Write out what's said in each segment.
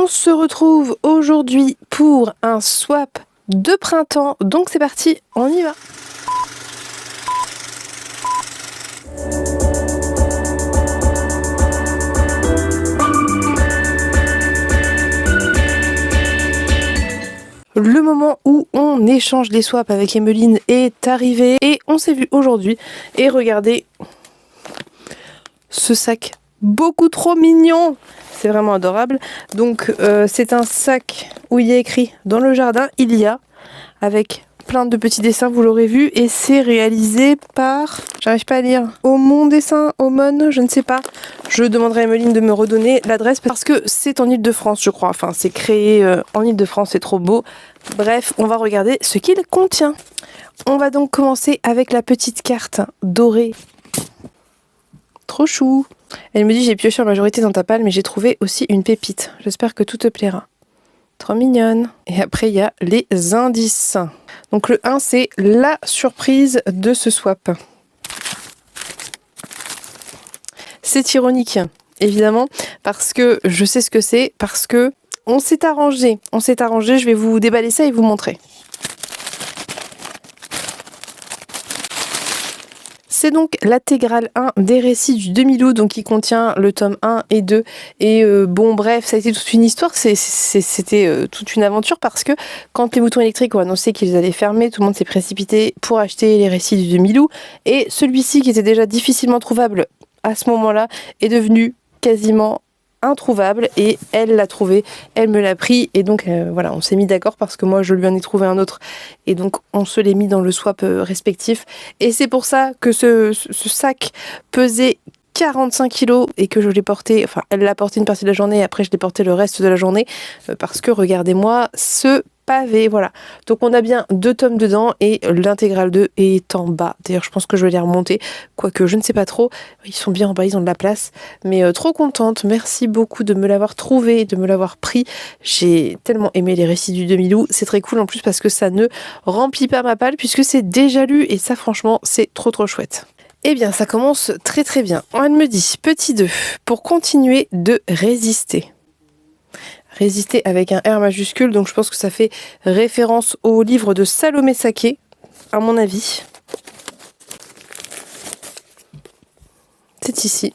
On se retrouve aujourd'hui pour un swap de printemps. Donc c'est parti, on y va. Le moment où on échange les swaps avec Emeline est arrivé et on s'est vu aujourd'hui. Et regardez ce sac beaucoup trop mignon. C'est vraiment adorable. Donc c'est un sac où il y a écrit « Dans le jardin, il y a » avec plein de petits dessins, vous l'aurez vu. Et c'est réalisé par... J'arrive pas à lire. Aumont Dessin, Aumont, je ne sais pas. Je demanderai à Emeline de me redonner l'adresse parce que c'est en Ile-de-France, je crois. Enfin, c'est créé en Ile-de-France, c'est trop beau. Bref, on va regarder ce qu'il contient. On va donc commencer avec la petite carte dorée. Trop chou. Elle me dit j'ai pioché en majorité dans ta palle mais j'ai trouvé aussi une pépite. J'espère que tout te plaira. Trop mignonne. Et après il y a les indices. Donc le 1 c'est la surprise de ce swap. C'est ironique évidemment parce que je sais ce que c'est, parce que on s'est arrangé. Je vais vous déballer ça et vous montrer. C'est donc l'intégrale 1 des récits du 2000 août, donc qui contient le tome 1 et 2. Et bon bref, ça a été toute une histoire, c'était toute une aventure parce que quand les moutons électriques ont annoncé qu'ils allaient fermer, tout le monde s'est précipité pour acheter les récits du 2000 août. Et celui-ci qui était déjà difficilement trouvable à ce moment-là est devenu quasiment introuvable et elle l'a trouvé, elle me l'a pris et donc voilà, on s'est mis d'accord parce que moi je lui en ai trouvé un autre et donc on se l'est mis dans le swap respectif et c'est pour ça que ce sac pesait 45 kilos et que je l'ai porté, enfin elle l'a porté une partie de la journée et après je l'ai porté le reste de la journée parce que regardez-moi ce pavé, voilà. Donc on a bien 2 tomes dedans et l'intégrale 2 est en bas. D'ailleurs je pense que je vais les remonter, quoique je ne sais pas trop. Ils sont bien en bas, ils ont de la place. Mais trop contente, merci beaucoup de me l'avoir trouvé, de me l'avoir pris. J'ai tellement aimé les récits du 2000 août. C'est très cool en plus parce que ça ne remplit pas ma palle puisque c'est déjà lu et ça franchement c'est trop chouette. Eh bien ça commence très très bien. Elle me dit, petit 2, pour continuer de résister. Résister avec un R majuscule, donc je pense que ça fait référence au livre de Salomé Saké, à mon avis. C'est ici.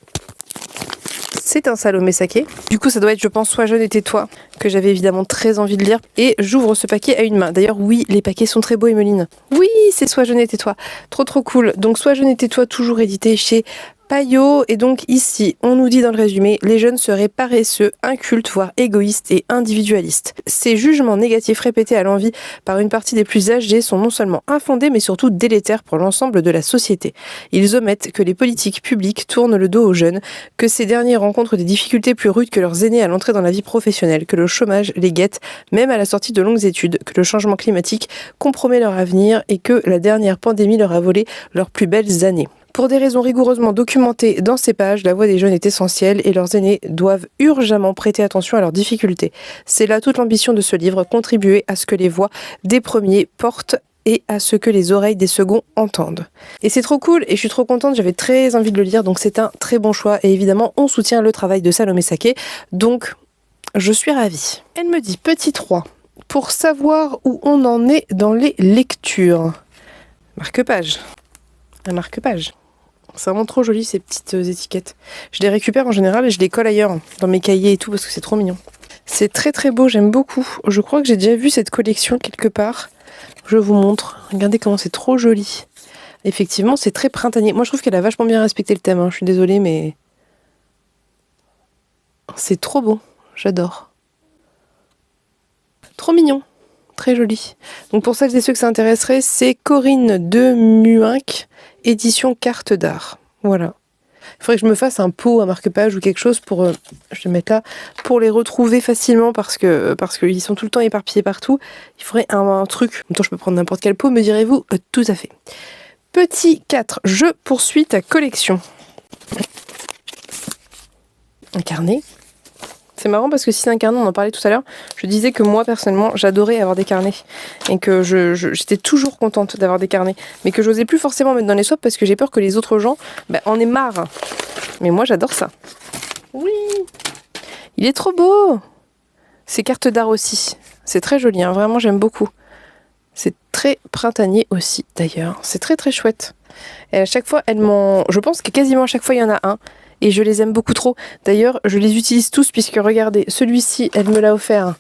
C'est un Salomé Saké. Du coup, ça doit être, je pense, Sois jeune et tais-toi, que j'avais évidemment très envie de lire. Et j'ouvre ce paquet à une main. D'ailleurs, oui, les paquets sont très beaux, Emeline. Oui, c'est Sois jeune et tais-toi. Trop cool. Donc, Sois jeune et tais-toi, toujours édité chez Payot. Et donc ici, on nous dit dans le résumé, les jeunes seraient paresseux, incultes, voire égoïstes et individualistes. Ces jugements négatifs répétés à l'envi par une partie des plus âgés sont non seulement infondés, mais surtout délétères pour l'ensemble de la société. Ils omettent que les politiques publiques tournent le dos aux jeunes, que ces derniers rencontrent des difficultés plus rudes que leurs aînés à l'entrée dans la vie professionnelle, que le chômage les guette, même à la sortie de longues études, que le changement climatique compromet leur avenir et que la dernière pandémie leur a volé leurs plus belles années. Pour des raisons rigoureusement documentées dans ces pages, la voix des jeunes est essentielle et leurs aînés doivent urgemment prêter attention à leurs difficultés. C'est là toute l'ambition de ce livre, contribuer à ce que les voix des premiers portent et à ce que les oreilles des seconds entendent. Et c'est trop cool et je suis trop contente, j'avais très envie de le lire, donc c'est un très bon choix et évidemment on soutient le travail de Salomé Saké, donc je suis ravie. Elle me dit petit 3, pour savoir où on en est dans les lectures. Marque-page. Un marque-page. C'est vraiment trop joli ces petites étiquettes. Je les récupère en général et je les colle ailleurs, dans mes cahiers et tout, parce que c'est trop mignon. C'est très beau, j'aime beaucoup. Je crois que j'ai déjà vu cette collection quelque part. Je vous montre. Regardez comment c'est trop joli. Effectivement, c'est très printanier. Moi, je trouve qu'elle a vachement bien respecté le thème. Hein. Je suis désolée, mais... c'est trop beau. J'adore. Trop mignon. Très joli. Donc pour celles et ceux que ça intéresserait, c'est Corinne de Muinck, édition Carte d'art. Voilà. Il faudrait que je me fasse un pot à marque-page ou quelque chose pour, je vais le mettre là, pour les retrouver facilement parce qu'ils sont tout le temps éparpillés partout. Il faudrait un truc. En même temps, je peux prendre n'importe quel pot, me direz-vous? Tout à fait. Petit 4, je poursuis ta collection. Un carnet. C'est marrant parce que si c'est un carnet, on en parlait tout à l'heure, je disais que moi personnellement j'adorais avoir des carnets et que j'étais toujours contente d'avoir des carnets, mais que j'osais plus forcément mettre dans les swaps parce que j'ai peur que les autres gens en aient marre. Mais moi j'adore ça. Oui, il est trop beau. C'est carte d'art aussi. C'est très joli, hein, vraiment j'aime beaucoup. C'est très printanier aussi d'ailleurs. C'est très très chouette. Et à chaque fois, je pense que quasiment à chaque fois il y en a un. Et je les aime beaucoup trop. D'ailleurs, je les utilise tous puisque regardez, celui-ci, elle me l'a offert.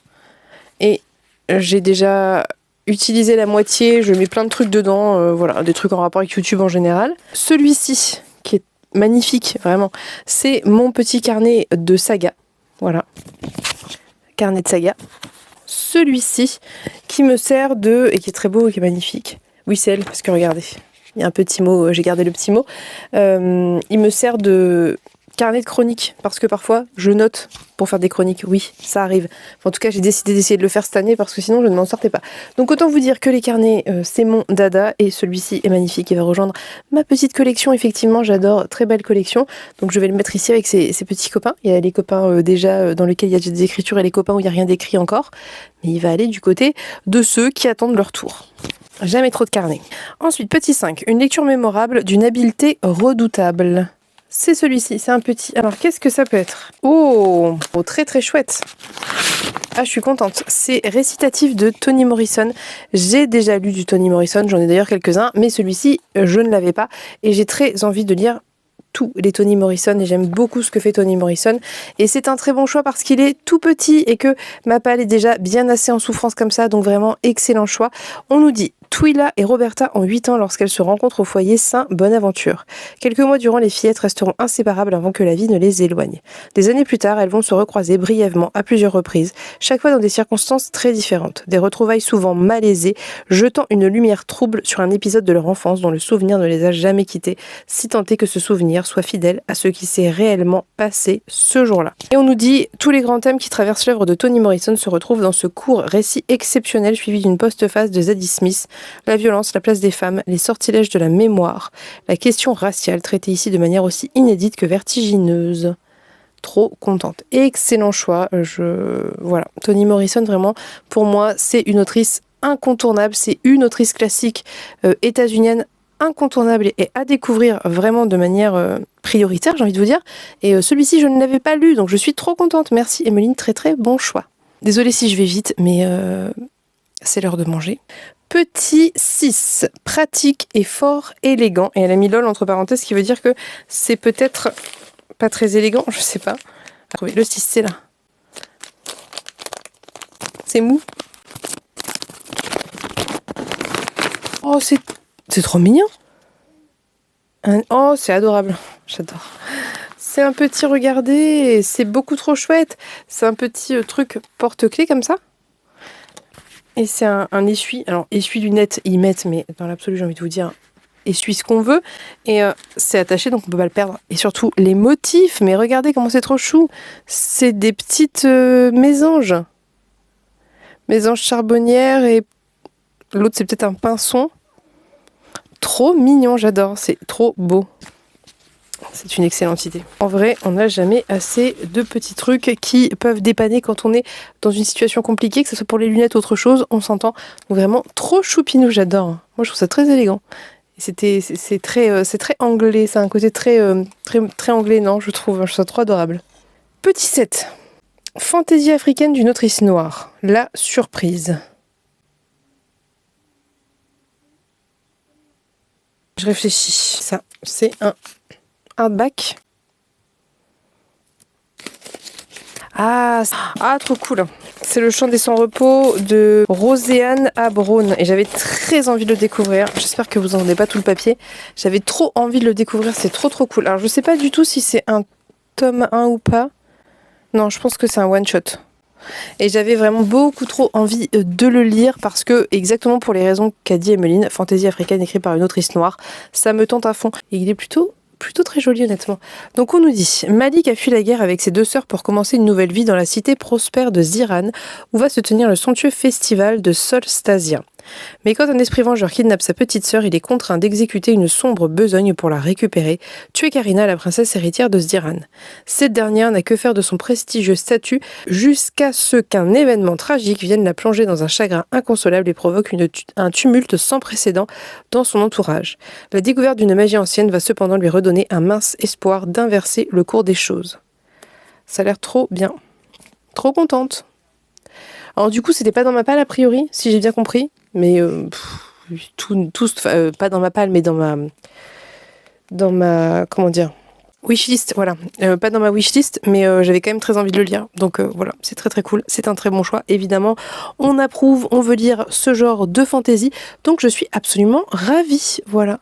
Et j'ai déjà utilisé la moitié. Je mets plein de trucs dedans. Voilà, des trucs en rapport avec YouTube en général. Celui-ci, qui est magnifique, vraiment. C'est mon petit carnet de saga. Voilà. Carnet de saga. Celui-ci, qui me sert et qui est très beau et qui est magnifique. Oui, c'est elle, parce que regardez. Il y a un petit mot, j'ai gardé le petit mot. Il me sert de carnet de chronique, parce que parfois, je note pour faire des chroniques. Oui, ça arrive. Enfin, en tout cas, j'ai décidé d'essayer de le faire cette année, parce que sinon, je ne m'en sortais pas. Donc, autant vous dire que les carnets, c'est mon dada, et celui-ci est magnifique. Il va rejoindre ma petite collection. Effectivement, j'adore. Très belle collection. Donc, je vais le mettre ici avec ses petits copains. Il y a les copains déjà dans lesquels il y a des écritures, et les copains où il n'y a rien d'écrit encore. Mais il va aller du côté de ceux qui attendent leur tour. Jamais trop de carnets. Ensuite, petit 5, une lecture mémorable d'une habileté redoutable. C'est celui-ci, c'est un petit. Alors, qu'est-ce que ça peut être? Oh, très très chouette. Ah, je suis contente. C'est Récitatif de Toni Morrison. J'ai déjà lu du Toni Morrison, j'en ai d'ailleurs quelques-uns, mais celui-ci, je ne l'avais pas. Et j'ai très envie de lire tous les Toni Morrison et j'aime beaucoup ce que fait Toni Morrison. Et c'est un très bon choix parce qu'il est tout petit et que ma palle est déjà bien assez en souffrance comme ça, donc vraiment excellent choix. On nous dit Twila et Roberta ont 8 ans lorsqu'elles se rencontrent au foyer Saint Bonaventure. Quelques mois durant, les fillettes resteront inséparables avant que la vie ne les éloigne. Des années plus tard, elles vont se recroiser brièvement à plusieurs reprises, chaque fois dans des circonstances très différentes. Des retrouvailles souvent malaisées, jetant une lumière trouble sur un épisode de leur enfance dont le souvenir ne les a jamais quittés, si tant est que ce souvenir soit fidèle à ce qui s'est réellement passé ce jour-là. Et on nous dit tous les grands thèmes qui traversent l'œuvre de Toni Morrison se retrouvent dans ce court récit exceptionnel suivi d'une postface de Zadie Smith. La violence, la place des femmes, les sortilèges de la mémoire, la question raciale traitée ici de manière aussi inédite que vertigineuse. Trop contente. Excellent choix. Voilà. Toni Morrison, vraiment, pour moi, c'est une autrice incontournable. C'est une autrice classique états-unienne incontournable et à découvrir vraiment de manière prioritaire, j'ai envie de vous dire. Et celui-ci, je ne l'avais pas lu, donc je suis trop contente. Merci, Emeline, très très bon choix. Désolée si je vais vite, mais c'est l'heure de manger. Petit 6, pratique et fort élégant. Et elle a mis lol entre parenthèses, ce qui veut dire que c'est peut-être pas très élégant, je sais pas. Attendez, le 6, c'est là. C'est mou. Oh, c'est trop mignon. Oh, c'est adorable. J'adore. C'est un petit, regardez, c'est beaucoup trop chouette. C'est un petit truc porte-clés comme ça. Et c'est un essuie. Alors, essuie-lunettes, ils mettent, mais dans l'absolu, j'ai envie de vous dire, essuie ce qu'on veut. Et c'est attaché, donc on peut pas le perdre. Et surtout, les motifs. Mais regardez comment c'est trop chou. C'est des petites mésanges. Mésanges charbonnières et l'autre, c'est peut-être un pinson. Trop mignon, j'adore. C'est trop beau. C'est une excellente idée. En vrai, on n'a jamais assez de petits trucs qui peuvent dépanner quand on est dans une situation compliquée, que ce soit pour les lunettes ou autre chose, on s'entend. Donc vraiment, trop choupinou, j'adore. Moi, je trouve ça très élégant. C'est très anglais, c'est un côté très anglais, non, je trouve ça trop adorable. Petit 7. Fantaisie africaine d'une autrice noire. La surprise. Je réfléchis. Ça, c'est un hardback. Ah, trop cool. C'est Le Chant des sans-repos de Roséanne Abrone. Et j'avais très envie de le découvrir. J'espère que vous n'entendez pas tout le papier. J'avais trop envie de le découvrir. C'est trop cool. Alors, je sais pas du tout si c'est un tome 1 ou pas. Non, je pense que c'est un one-shot. Et j'avais vraiment beaucoup trop envie de le lire parce que, exactement pour les raisons qu'a dit Emeline, Fantaisie africaine écrite par une autrice noire, ça me tente à fond. Et il est plutôt très joli, honnêtement. Donc on nous dit, Malik a fui la guerre avec ses 2 sœurs pour commencer une nouvelle vie dans la cité prospère de Ziran, où va se tenir le somptueux festival de Solstasia. Mais quand un esprit vengeur kidnappe sa petite sœur, il est contraint d'exécuter une sombre besogne pour la récupérer, tuer Karina, la princesse héritière de Sdiran. Cette dernière n'a que faire de son prestigieux statut jusqu'à ce qu'un événement tragique vienne la plonger dans un chagrin inconsolable et provoque un tumulte sans précédent dans son entourage. La découverte d'une magie ancienne va cependant lui redonner un mince espoir d'inverser le cours des choses. Ça a l'air trop bien. Trop contente. Alors du coup, c'était pas dans ma palle a priori, si j'ai bien compris. Mais pas dans ma palle, mais dans ma comment dire, wishlist, voilà. Pas dans ma wishlist, mais j'avais quand même très envie de le lire. Donc voilà, c'est très très cool. C'est un très bon choix. Évidemment, on approuve, on veut lire ce genre de fantasy. Donc je suis absolument ravie. Voilà.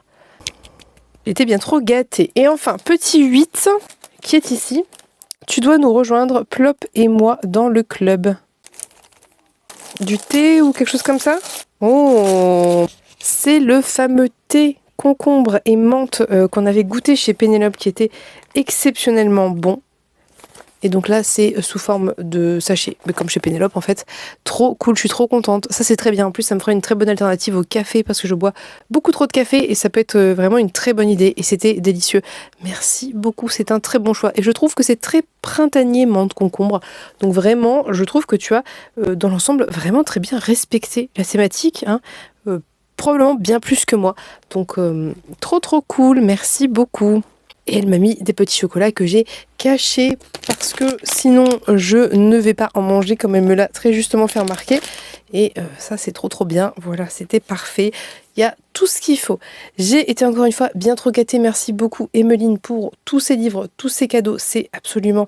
J'étais bien trop gâtée. Et enfin, petit 8 qui est ici. Tu dois nous rejoindre, Plop et moi, dans le club. Du thé ou quelque chose comme ça? Oh, c'est le fameux thé concombre et menthe qu'on avait goûté chez Pénélope qui était exceptionnellement bon. Et donc là, c'est sous forme de sachet, mais comme chez Pénélope en fait. Trop cool, je suis trop contente. Ça, c'est très bien. En plus, ça me fera une très bonne alternative au café parce que je bois beaucoup trop de café et ça peut être vraiment une très bonne idée. Et c'était délicieux. Merci beaucoup, c'est un très bon choix. Et je trouve que c'est très printanier, menthe, concombre. Donc vraiment, je trouve que tu as, dans l'ensemble, vraiment très bien respecté la thématique. Hein. Probablement bien plus que moi. Donc, trop trop cool. Merci beaucoup. Et elle m'a mis des petits chocolats que j'ai cachés parce que sinon je ne vais pas en manger comme elle me l'a très justement fait remarquer. Et ça c'est trop trop bien. Voilà, c'était parfait. Il y a tout ce qu'il faut. J'ai été encore une fois bien trop gâtée. Merci beaucoup Emeline pour tous ces livres, tous ces cadeaux. C'est absolument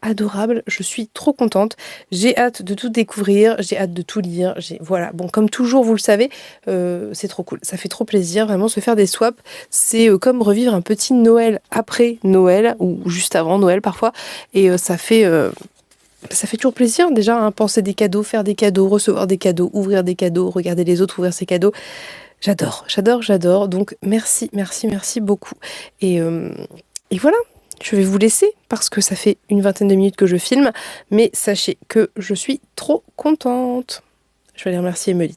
adorable, je suis trop contente. J'ai hâte de tout découvrir, j'ai hâte de tout lire. Voilà, bon, comme toujours, vous le savez, c'est trop cool. Ça fait trop plaisir, vraiment, se faire des swaps. C'est comme revivre un petit Noël après Noël, ou juste avant Noël parfois. Et ça fait toujours plaisir déjà, hein, penser des cadeaux, faire des cadeaux, recevoir des cadeaux, ouvrir des cadeaux, regarder les autres ouvrir ses cadeaux. J'adore, j'adore, j'adore. Donc merci, merci, merci beaucoup. Et voilà. Je vais vous laisser parce que ça fait une vingtaine de minutes que je filme, mais sachez que je suis trop contente. Je vais aller remercier Emeline.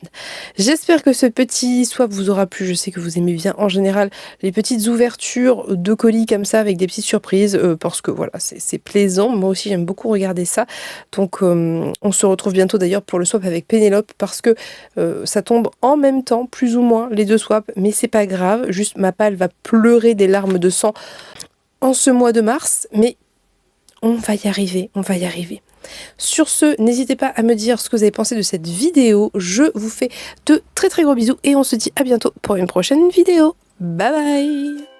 J'espère que ce petit swap vous aura plu. Je sais que vous aimez bien en général les petites ouvertures de colis comme ça avec des petites surprises parce que voilà, c'est plaisant. Moi aussi, j'aime beaucoup regarder ça. Donc, on se retrouve bientôt d'ailleurs pour le swap avec Pénélope parce que ça tombe en même temps, plus ou moins, les deux swaps, mais c'est pas grave. Juste, ma palle va pleurer des larmes de sang en ce mois de mars, mais on va y arriver, on va y arriver. Sur ce, n'hésitez pas à me dire ce que vous avez pensé de cette vidéo. Je vous fais de très très gros bisous et on se dit à bientôt pour une prochaine vidéo. Bye bye!